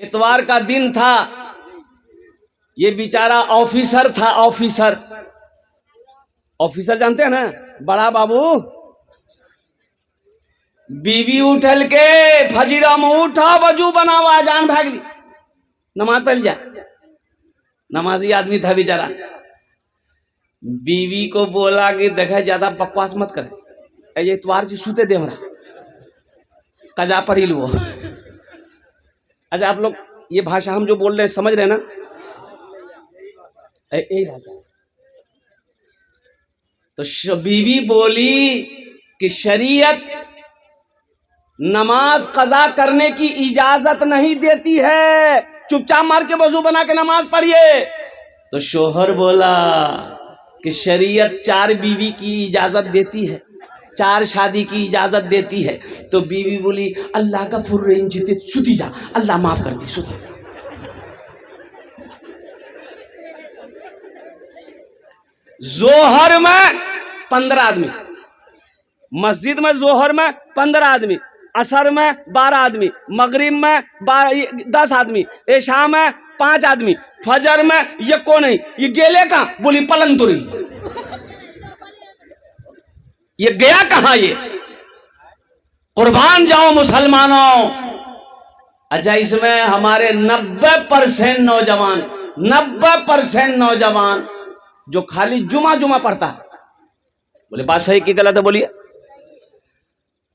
इतवार का दिन था, ये बेचारा ऑफिसर था। ऑफिसर जानते हैं ना, बड़ा बाबू। बीवी उठल के फजीरा में उठा, वजू बनावा, जान भागली, नमाज पढ़ जा। नमाजी आदमी था बेचारा। बीवी को बोला कि देखा ज्यादा बकवास मत करे, ये इतवार जी सूते दे हमरा कजा पर ही लो। अच्छा, आप लोग ये भाषा हम जो बोल रहे हैं समझ रहे हैं ना? यही भाषा। तो बीवी बोली कि शरीयत नमाज कजा करने की इजाजत नहीं देती है, चुपचाप मार के वजू बना के नमाज पढ़िए। तो शोहर बोला कि शरीयत 4 बीवी की इजाजत देती है, 4 शादी की इजाजत देती है। तो बीवी बोली अल्लाह का फुर्रेन जीते सुती जा, अल्लाह माफ कर दी, सुती। जोहर में 15 आदमी, मस्जिद में जोहर में 15 आदमी, असर में 12 आदमी, मगरिब में 10 आदमी, ऐशा में 5 आदमी, फजर में ये कौन है, ये गेले कहाँ? बोली पलंग तुरी। ये गया कहाँ? ये कुर्बान जाओ मुसलमानों। अच्छा, इसमें हमारे 90% नौजवान, 90% नौजवान जो खाली जुमा पढ़ता है। बोले बात सही की गलत है? बोलिए।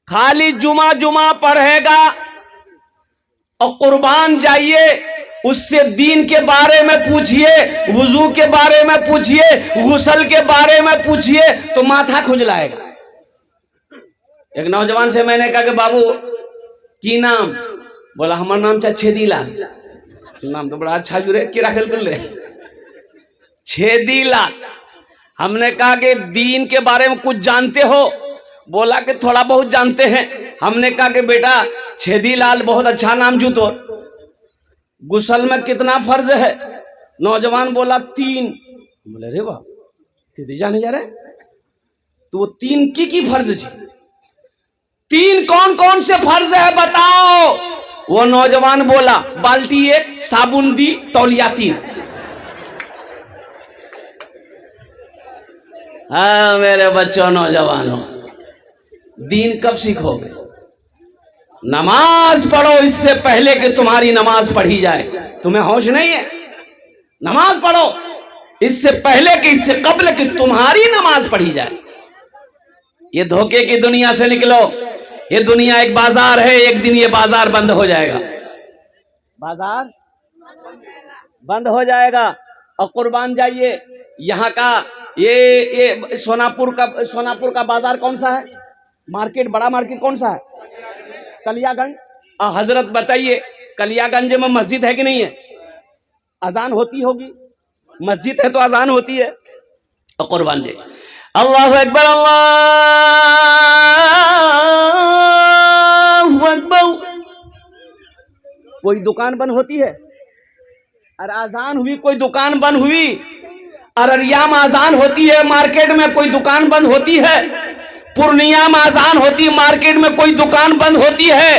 खाली जुमा पढ़ेगा और कुर्बान जाइए, उससे दीन के बारे में पूछिए, वुजू के बारे में पूछिए, गुस्ल के बारे में पूछिए तो माथा खुजलाएगा। एक नौजवान से मैंने कहा कि बाबू की नाम? बोला हमारा नाम था छेदीलाल। नाम तो बड़ा अच्छा जुड़े कि राखेल कर ले, छेदीलाल। हमने कहा कि दीन के बारे में कुछ जानते हो? बोला कि थोड़ा बहुत जानते हैं। हमने कहा कि बेटा छेदीलाल बहुत अच्छा नाम जूतो, गुस्ल में कितना फर्ज है? नौजवान बोला 3। बोले रे बाप छेदी जाने जा रहे तो वो 3 की फर्ज जी? 3 कौन कौन से फर्ज है बताओ? वो नौजवान बोला बाल्टी 1, साबुन दी, तौलिया 3। हाँ मेरे बच्चों, नौजवानों, दीन कब सीखोगे? नमाज पढ़ो इससे पहले कि तुम्हारी नमाज पढ़ी जाए। तुम्हें होश नहीं है? नमाज पढ़ो इससे पहले कि, इससे कबल कि तुम्हारी नमाज पढ़ी जाए। ये धोखे की दुनिया से निकलो। ये दुनिया एक बाजार है, एक दिन ये बाजार बंद हो जाएगा। बाजार बंद हो जाएगा। और कुर्बान जाइए, यहाँ का ये सोनापुर का बाजार कौन सा है? मार्केट, बड़ा मार्केट कौन सा है? कलियागंज। हजरत बताइए, कलियागंज में मस्जिद है कि नहीं है? अजान होती होगी, मस्जिद है तो अजान होती है। और कुर्बान जाइए, अल्लाहु अकबर, अल्लाहु अकबर। कोई दुकान बंद होती है? और अजान हुई, कोई दुकान बंद हुई? अररिया में अजान होती है, मार्केट में कोई दुकान बंद होती है? पूर्णिया में अजान होती है, मार्केट में कोई दुकान बंद होती है?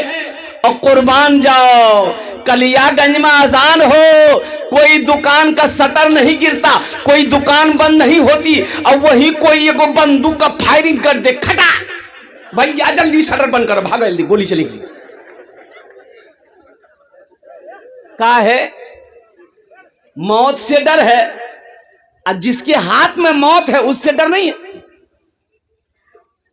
और कुर्बान जाओ, कलियागंज में अजान हो, कोई दुकान का शटर नहीं गिरता, कोई दुकान बंद नहीं होती, और वही कोई एगो बंदूक का फायरिंग कर दे, खटा भैया जल्दी शटर बंद कर, भागो जल्दी, गोली चली गई। क्या है? मौत से डर है, और जिसके हाथ में मौत है उससे डर नहीं है।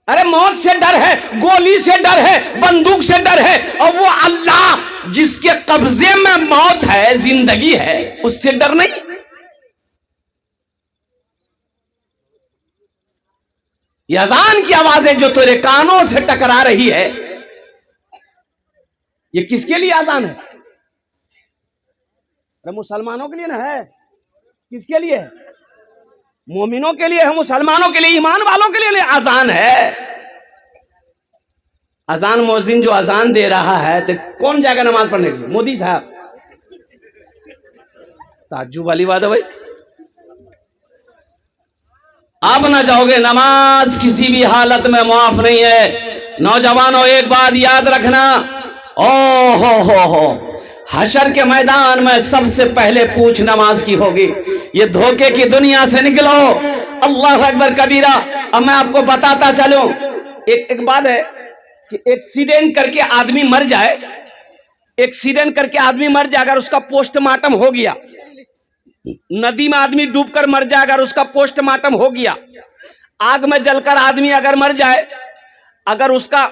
अरे मौत से डर है, गोली से डर है, बंदूक से डर है, और वो अल्लाह जिसके कब्जे में मौत है, जिंदगी है, उससे डर नहीं। ये अजान की आवाजें जो तेरे कानों से टकरा रही है, ये किसके लिए अजान है? अरे मुसलमानों के लिए ना है। किसके लिए है? मोमिनों के लिए है, मुसलमानों के लिए, ईमान वालों के लिए अजान है। अजान मुअज्जिन जो अजान दे रहा है तो कौन जाएगा नमाज पढ़ने के लिए? मोदी साहब। ताज्जुब वाली बात है भाई। आप ना जाओगे, नमाज किसी भी हालत में माफ नहीं है। नौजवानों एक बात याद रखना, ओ हो, हशर के मैदान में सबसे पहले पूछ नमाज की होगी। ये धोखे की दुनिया से निकलो। अल्लाह अकबर कबीरा। अब मैं आपको बताता चलूं, एक बात है कि एक्सीडेंट करके आदमी मर जाए, एक्सीडेंट करके आदमी मर जाए, अगर उसका पोस्टमार्टम हो गया, नदी में आदमी डूबकर मर जाए अगर उसका पोस्टमार्टम हो गया, आग में जलकर आदमी अगर मर जाए, अगर उसका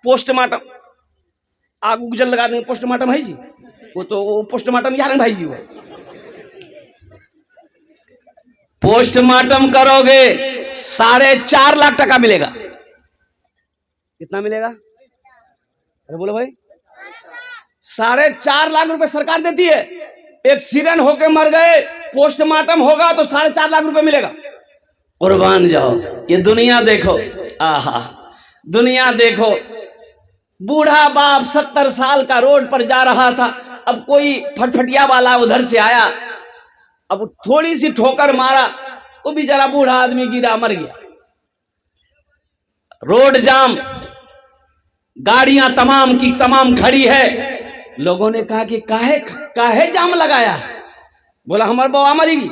पोस्टमार्टम, आग उग जल लगा देंगे, पोस्टमार्टम है जी, वो तो वो पोस्टमार्टम यार भाई जी, वो पोस्टमार्टम करोगे 4.5 लाख टका मिलेगा। कितना मिलेगा? अरे बोलो भाई, 4.5 लाख रुपए सरकार देती है। एक्सीडेंट होके मर गए, पोस्टमार्टम होगा तो 4.5 लाख रुपए मिलेगा। कुर्बान जाओ, ये दुनिया देखो। आहा, दुनिया देखो। बूढ़ा बाप 70 साल का रोड पर जा रहा था, अब कोई फटफटिया वाला उधर से आया, अब थोड़ी सी ठोकर मारा, वो बेचारा बूढ़ा आदमी गिरा, मर गया। रोड जाम, गाड़ियां तमाम की तमाम खड़ी है। लोगों ने कहा कि काहे जाम लगाया? बोला हमारे बवा मरेगी।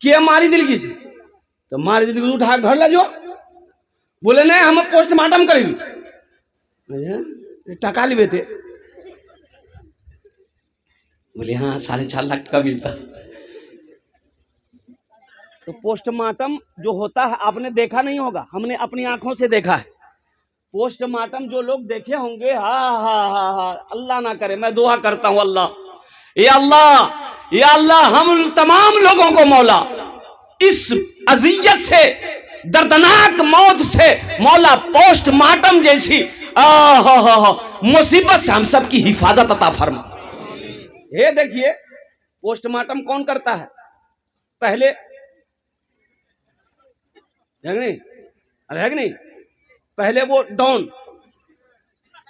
क्या मारी दिल की? तो मारी दिल की उठा घर ले जाओ। बोले नहीं, हम पोस्टमार्टम करेंगे। टका लिबे थे। बोले हाँ, 4.5 लाख टका मिलता। तो पोस्टमार्टम जो होता है आपने देखा नहीं होगा, हमने अपनी आंखों से देखा है। पोस्टमार्टम जो लोग देखे होंगे, हा, अल्लाह ना करे, मैं दुआ करता हूं अल्लाह, या अल्लाह हम तमाम लोगों को मौला इस अजियत से, दर्दनाक मौत से मौला पोस्टमार्टम जैसी मुसीबत से हम सब की हिफाजत अता फरमा। ये देखिए पोस्टमार्टम कौन करता है? पहले है नहीं, अरे है नहीं, पहले वो डॉन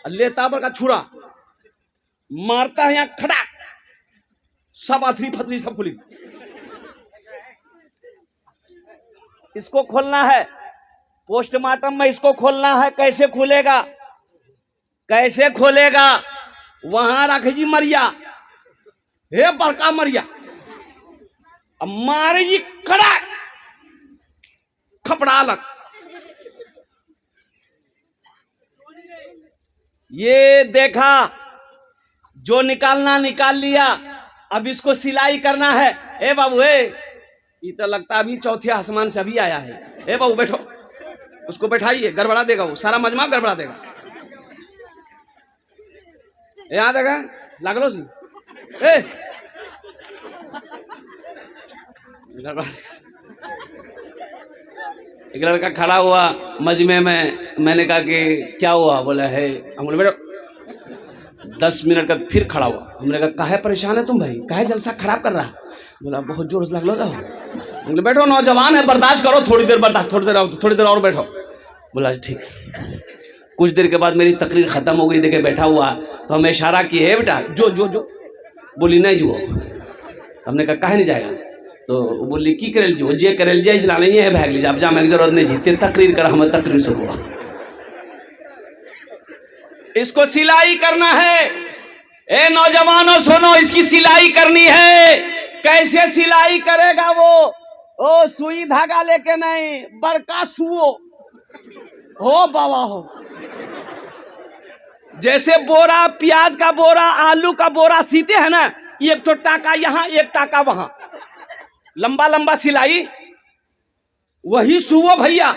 लेता पर का छुरा मारता है, यहां खड़ा सब अथरी फथरी सब खुली। इसको खोलना है पोस्टमार्टम में, इसको खोलना है। कैसे खुलेगा? कैसे खोलेगा? वहां रख जी मरिया, हे बड़का मरिया, अब मारे जी खड़ा खपड़ा लग। ये देखा, जो निकालना निकाल लिया, अब इसको सिलाई करना है। ए बाबू, ये तो लगता अभी चौथे आसमान से अभी आया है। ए बाबू बैठो, उसको बैठाइए, गड़बड़ा देगा, वो सारा मजमा गड़बड़ा देगा। यहाँ देगा लागलो सी, एक लड़का खड़ा हुआ मजमे में, मैंने कहा कि क्या हुआ? बोला है, हम बोले बेटा 10 मिनट का फिर खड़ा हुआ। हमने कहा काहे परेशान है तुम भाई, काहे जलसा खराब कर रहा? बोला बहुत जोर से लग लो। बोले बैठो, नौजवान है, बर्दाश्त करो, थोड़ी देर बर्दाश्त, थोड़ी देर और बैठो। बोला ठीक है। कुछ देर के बाद मेरी तकरीर खत्म हो गई, देखे बैठा हुआ, तो हमें इशारा किए, बेटा जो जो जो। बोली नहीं जो। हमने कहा काहे नहीं जाएगा? तो बोली की करे जो जे करे जे इसला नहीं है, भाग लीजिए, अब जाने की जरूरत नहीं जी, तेरी तकरीर कर, हमें तकरीर शुरू हुआ। इसको सिलाई करना है। ए नौजवानों सुनो, इसकी सिलाई करनी है। कैसे सिलाई करेगा वो? ओ सुई धागा लेके नहीं, बड़का सुओ हो बाबा हो, जैसे बोरा, प्याज का बोरा, आलू का बोरा सीते हैं ना, एक तो टाका यहां, एक टाका वहां, लंबा लंबा सिलाई, वही सुओ भैया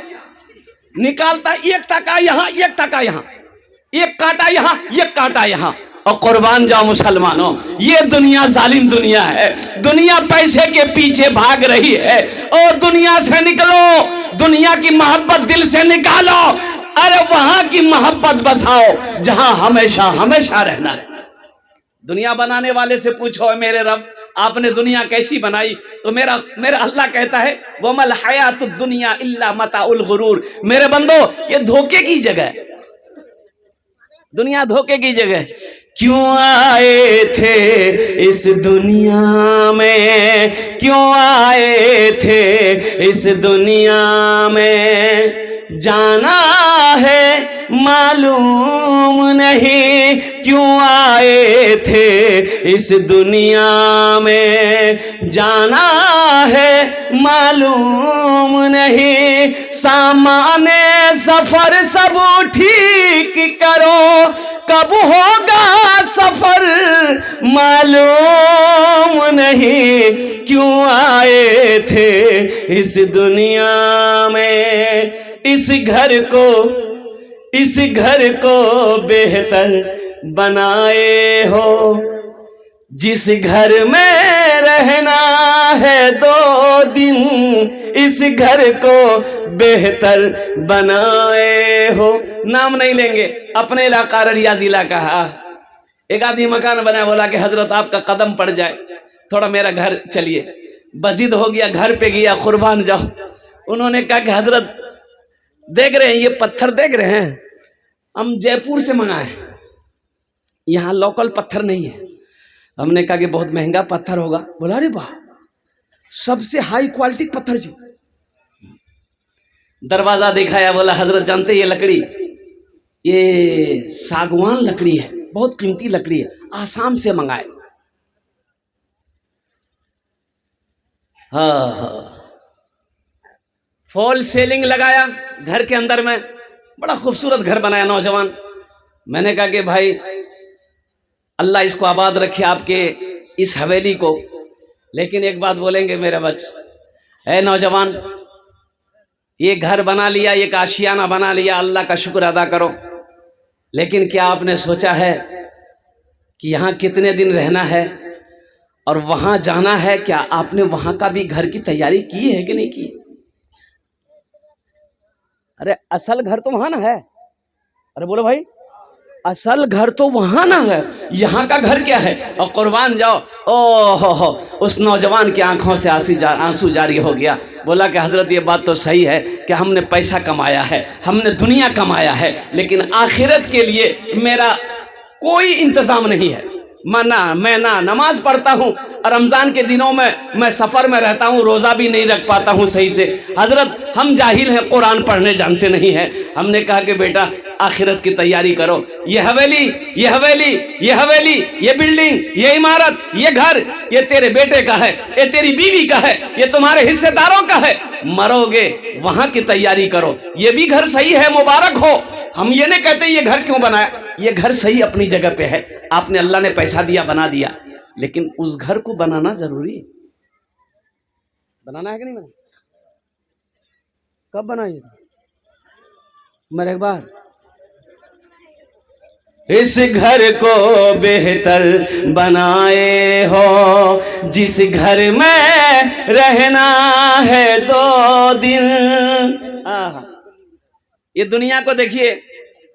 निकालता, एक टाका यहां, एक टाका यहां, एक कांटा यहां, एक कांटा यहां। और कुर्बान जाओ मुसलमानों, ये दुनिया जालिम दुनिया है। दुनिया पैसे के पीछे भाग रही है। और दुनिया से निकलो, दुनिया की मोहब्बत दिल से निकालो। अरे वहां की मोहब्बत बसाओ जहां हमेशा हमेशा रहना है। दुनिया बनाने वाले से पूछो, मेरे रब आपने दुनिया कैसी बनाई? तो मेरा अल्लाह कहता है, वमल हयातुद दुनिया इल्ला मताउल गुरूर। मेरे बंदो, ये धोखे की जगह है, दुनिया धोखे की जगह। क्यों आए थे इस दुनिया में, क्यों आए थे इस दुनिया में, जाना है मालूम नहीं क्यों आए थे इस दुनिया में, जाना है मालूम नहीं। सामाने सफर सब ठीक करो, कब होगा सफर मालूम नहीं क्यों आए थे इस दुनिया में। इस घर को बेहतर बनाए हो, जिस घर में रहना है 2 दिन, इस घर को बेहतर बनाए हो। नाम नहीं लेंगे, अपने इलाका अररिया जिला का। एक आदमी मकान बनाया, बोला कि हजरत आपका कदम पड़ जाए, थोड़ा मेरा घर चलिए। बजिद हो गया, घर पे गया, कुर्बान जाओ। उन्होंने कहा कि हजरत देख रहे हैं ये पत्थर देख रहे हैं, हम जयपुर से मंगाए, यहाँ लोकल पत्थर नहीं है। हमने कहा कि बहुत महंगा पत्थर होगा। बोला अरे वाह, सबसे हाई क्वालिटी पत्थर जी। दरवाजा दिखाया, बोला हजरत जानते ये लकड़ी, ये सागवान लकड़ी है, बहुत कीमती लकड़ी है, आसाम से मंगाए। हाँ, फॉल सेलिंग लगाया घर के अंदर में, बड़ा खूबसूरत घर बनाया नौजवान। मैंने कहा कि भाई अल्लाह इसको आबाद रखे आपके इस हवेली को, लेकिन एक बात बोलेंगे मेरे बच्चे, ऐ नौजवान, ये घर बना लिया, एक आशियाना बना लिया, अल्लाह का शुक्र अदा करो, लेकिन क्या आपने सोचा है कि यहाँ कितने दिन रहना है और वहां जाना है? क्या आपने वहां का भी घर की तैयारी की है कि नहीं की? अरे असल घर तो वहां ना है। अरे बोलो भाई, असल घर तो वहां ना है, यहाँ का घर क्या है? और कुर्बान जाओ, ओ हो, उस नौजवान की आंखों से आंसू जारी हो गया। बोला कि हजरत ये बात तो सही है कि हमने पैसा कमाया है, हमने दुनिया कमाया है, लेकिन आखिरत के लिए मेरा कोई इंतजाम नहीं है। मैं ना नमाज पढ़ता हूँ, रमजान के दिनों में मैं सफर में रहता हूँ, रोजा भी नहीं रख पाता हूँ सही से। हजरत हम जाहिल हैं, कुरान पढ़ने जानते नहीं हैं। हमने कहा कि बेटा आखिरत की तैयारी करो, ये हवेली, ये हवेली, ये हवेली, ये बिल्डिंग, ये इमारत, ये घर, ये तेरे बेटे का है, ये तेरी बीवी का है, ये तुम्हारे हिस्सेदारों का है। मरोगे वहां की तैयारी करो। ये भी घर सही है, मुबारक हो। हम ये नहीं कहते ये घर क्यों बनाया, ये घर सही अपनी जगह पे है, आपने अल्लाह ने पैसा दिया बना दिया, लेकिन उस घर को बनाना जरूरी है। बनाना है कि नहीं बनाना? कब बनाइए? मेरे एक बार, इस घर को बेहतर बनाए हो, जिस घर में रहना है 2 दिन। ये दुनिया को देखिए,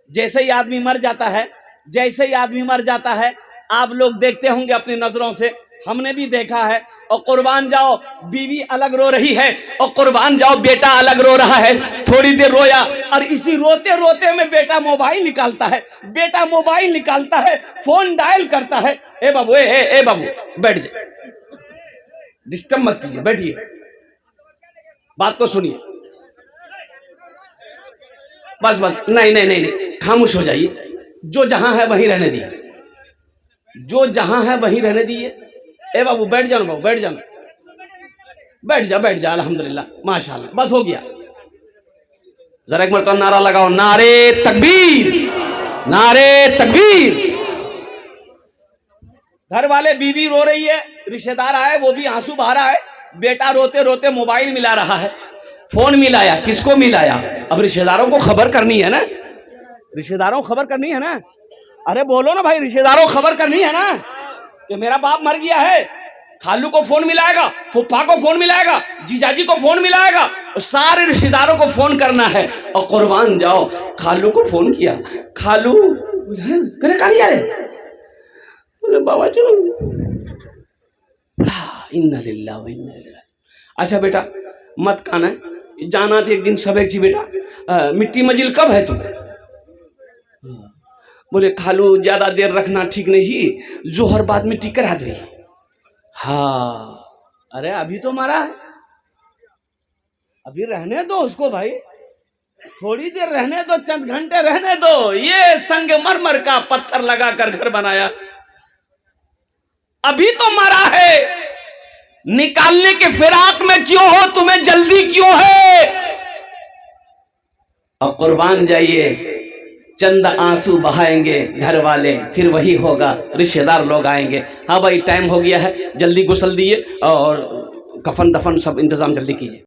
जैसे ही आदमी मर जाता है, जैसे ही आदमी मर जाता है, आप लोग देखते होंगे अपनी नजरों से, हमने भी देखा है। और कुर्बान जाओ, बीवी अलग रो रही है, और कुर्बान जाओ बेटा अलग रो रहा है। थोड़ी देर रोया, और इसी रोते रोते में बेटा मोबाइल निकालता है, बेटा मोबाइल निकालता है, फोन डायल करता है। ए बाबू, ए बाबू बैठ जाए, डिस्टर्ब मत कीजिए, बैठिए, बात को सुनिए। बस बस, नहीं, खामोश हो जाइए। जो जहां है वहीं रहने दिए, जो जहां है वहीं रहने दिए। ए बाबू बैठ जाओ, बाबू बैठ जाओ, बैठ जा, अल्हम्दुलिल्लाह, माशाल्लाह, बस हो गया। जरा एक मरतबा नारा लगाओ, नारे तकबीर, नारे तकबीर। घर वाले, बीवी रो रही है, रिश्तेदार आए, वो भी आंसू बहा रहा है, बेटा रोते रोते मोबाइल मिला रहा है। फोन मिलाया, किसको मिलाया? अब रिश्तेदारों को खबर करनी है ना, रिश्तेदारों को खबर करनी है ना। अरे बोलो ना भाई, रिश्तेदारों को खबर करनी है ना कि मेरा बाप मर गया है। खालू को फोन मिलाएगा, फूफा को फोन मिलाएगा, जीजाजी को फोन मिलाएगा, और सारे रिश्तेदारों को फोन करना है। और कुर्बान जाओ, खालू को फोन किया, खालू करे कहा है, बोले बाबा चलो, इन्ना लिल्लाह व इन्ना इलैहि। अच्छा बेटा मत खाना, जाना थी एक दिन सब एक चीज। बेटा मिट्टी मजिल कब है तुम? बोले खालू ज्यादा देर रखना ठीक नहीं, जोहर बाद में टिकर हाथ रही। हाँ, अरे अभी तो मरा है, अभी रहने दो उसको भाई, थोड़ी देर रहने दो, चंद घंटे रहने दो। ये संगमरमर का पत्थर लगाकर घर बनाया, अभी तो मरा है, निकालने के फिराक में क्यों हो, तुम्हें जल्दी क्यों है? और कुर्बान जाइए, चंद आंसू बहाएंगे घर वाले, फिर वही होगा, रिश्तेदार लोग आएंगे। हाँ भाई टाइम हो गया है, जल्दी गुस्ल दिए और कफन दफन सब इंतजाम जल्दी कीजिए।